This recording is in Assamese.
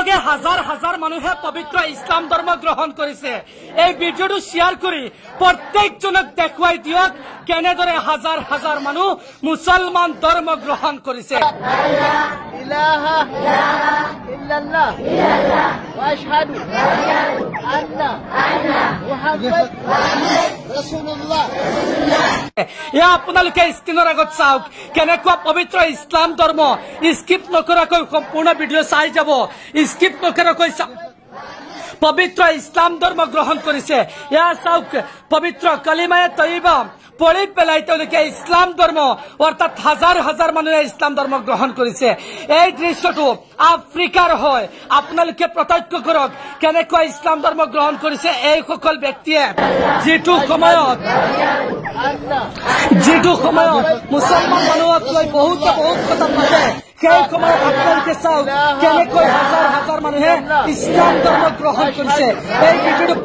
লগে হাজাৰ হাজাৰ মানুহে পবিত্ৰ ইসলাম ধৰ্ম গ্ৰহণ কৰেছে। এই ভিডিওটো শেয়াৰ কৰে প্ৰত্যেকজনক দেখুৱাই দিয়ক কেনেদৰে হাজাৰ হাজাৰ মানুষ মুসলমান ধৰ্ম গ্ৰহণ কৰেছে। আপোনালোকে স্ক্ৰীনৰ আগত চাওক কেনেকুৱা পবিত্ৰ ইছলাম ধৰ্ম স্কিপ নকৰাকৈ সম্পূৰ্ণ ভিডিঅ' চাই যাব। স্কিপ নকৰাকৈ পবিত্ৰ ইছলাম ধৰ্ম গ্ৰহণ কৰিছে। এয়া চাওক পবিত্ৰ কালিমায়ে তয়্যিবা পঢ়ি পেলাই তেওঁলোকে ইছলাম ধৰ্ম অৰ্থাৎ হাজাৰ হাজাৰ মানুহে ইছলাম ধৰ্ম গ্ৰহণ কৰিছে। এই দৃশ্যটো আফ্ৰিকাৰ হয়। আপোনালোকে প্ৰত্যক্ষ কৰক কেনেকুৱা ইছলাম ধৰ্ম গ্ৰহণ কৰিছে এইসকল ব্যক্তিয়ে, যিটো সময়ত মুছলমান মানুহক লৈ বহুত কথা পাতে। সেই সময়ত আপোনালোকে চাওক কেনেকৈ হাজাৰ হাজাৰ মানুহে ইছলাম ধৰ্ম গ্ৰহণ কৰিছে। এই ভিডিঅ'টো